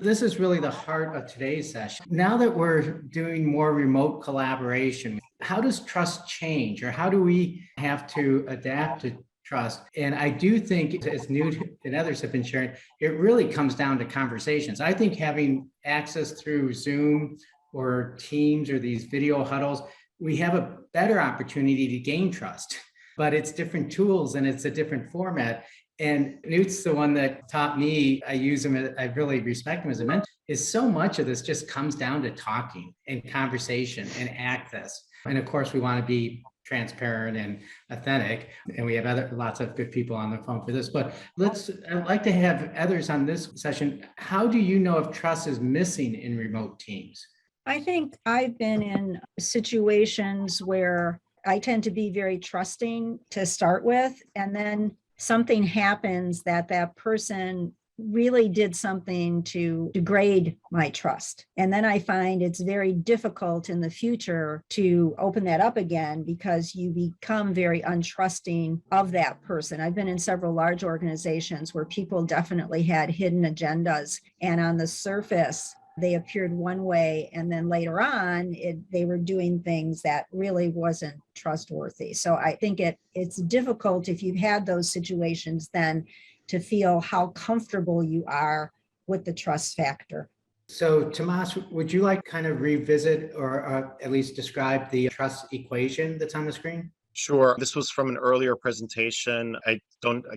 This is really the heart of today's session. Now that we're doing more remote collaboration, how does trust change, or how do we have to adapt to trust? And I do think, as Newt and others have been sharing, it really comes down to conversations. I think having access through Zoom or Teams or these video huddles, we have a better opportunity to gain trust, but it's different tools and it's a different format. And Newt's the one that taught me, I use him, I really respect him as a mentor, is so much of this just comes down to talking and conversation and access. And of course, we want to be transparent and authentic. And we have lots of good people on the phone for this, but I'd like to have others on this session. How do you know if trust is missing in remote teams? I think I've been in situations where I tend to be very trusting to start with, and then something happens that person really did something to degrade my trust. And then I find it's very difficult in the future to open that up again because you become very untrusting of that person. I've been in several large organizations where people definitely had hidden agendas, and on the surface, they appeared one way, and then later on, they were doing things that really wasn't trustworthy. So I think it's difficult if you've had those situations then to feel how comfortable you are with the trust factor. So Tomas, would you like kind of revisit or at least describe the trust equation that's on the screen? Sure. This was from an earlier presentation. I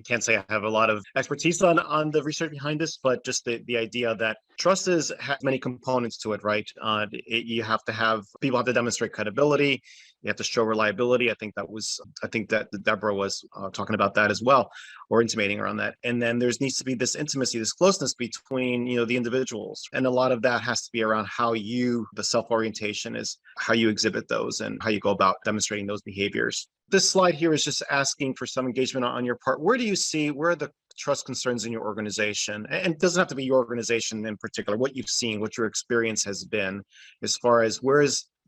can't say I have a lot of expertise on the research behind this, but just the idea that trust has many components to it, right? You have to have, people have to demonstrate credibility. You have to show reliability. I think that Deborah was talking about that as well, or intimating around that. And then needs to be this intimacy, this closeness between, the individuals. And a lot of that has to be around the self-orientation is how you exhibit those and how you go about demonstrating those behaviors. This slide here is just asking for some engagement on your part. Where are the trust concerns in your organization? And it doesn't have to be your organization in particular, what you've seen, what your experience has been, as far as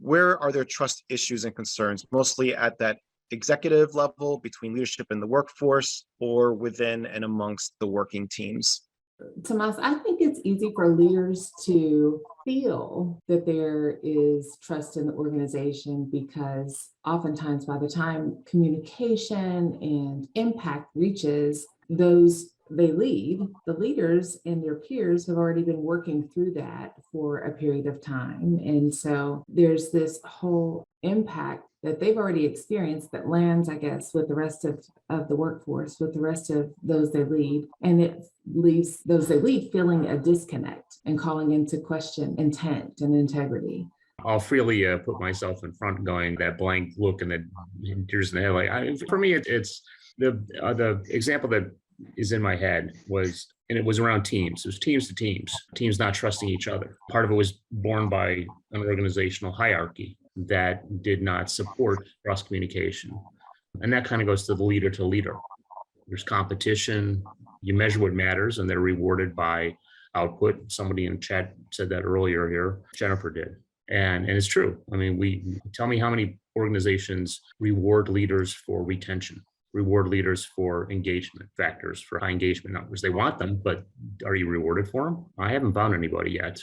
where are there trust issues and concerns, mostly at that executive level, between leadership and the workforce, or within and amongst the working teams? Tomas, I think it's easy for leaders to feel that there is trust in the organization because oftentimes by the time communication and impact reaches those they lead, the leaders and their peers have already been working through that for a period of time. And so there's this whole impact that they've already experienced that lands, I guess, with the rest of the workforce, with the rest of those they lead. And it leaves those they lead feeling a disconnect and calling into question intent and integrity. I'll freely put myself in front, going that blank look and the tears in the head. For me, it's the example that is in my head was, and it was around teams. It was teams to teams not trusting each other. Part of it was born by an organizational hierarchy that did not support cross communication. And that kind of goes to the leader to leader. There's competition. You measure what matters, and they're rewarded by output. Somebody in chat said that earlier here. Jennifer did. And it's true. I mean, tell me how many organizations reward leaders for retention, reward leaders for engagement factors, for high engagement numbers. They want them, but are you rewarded for them? I haven't found anybody yet.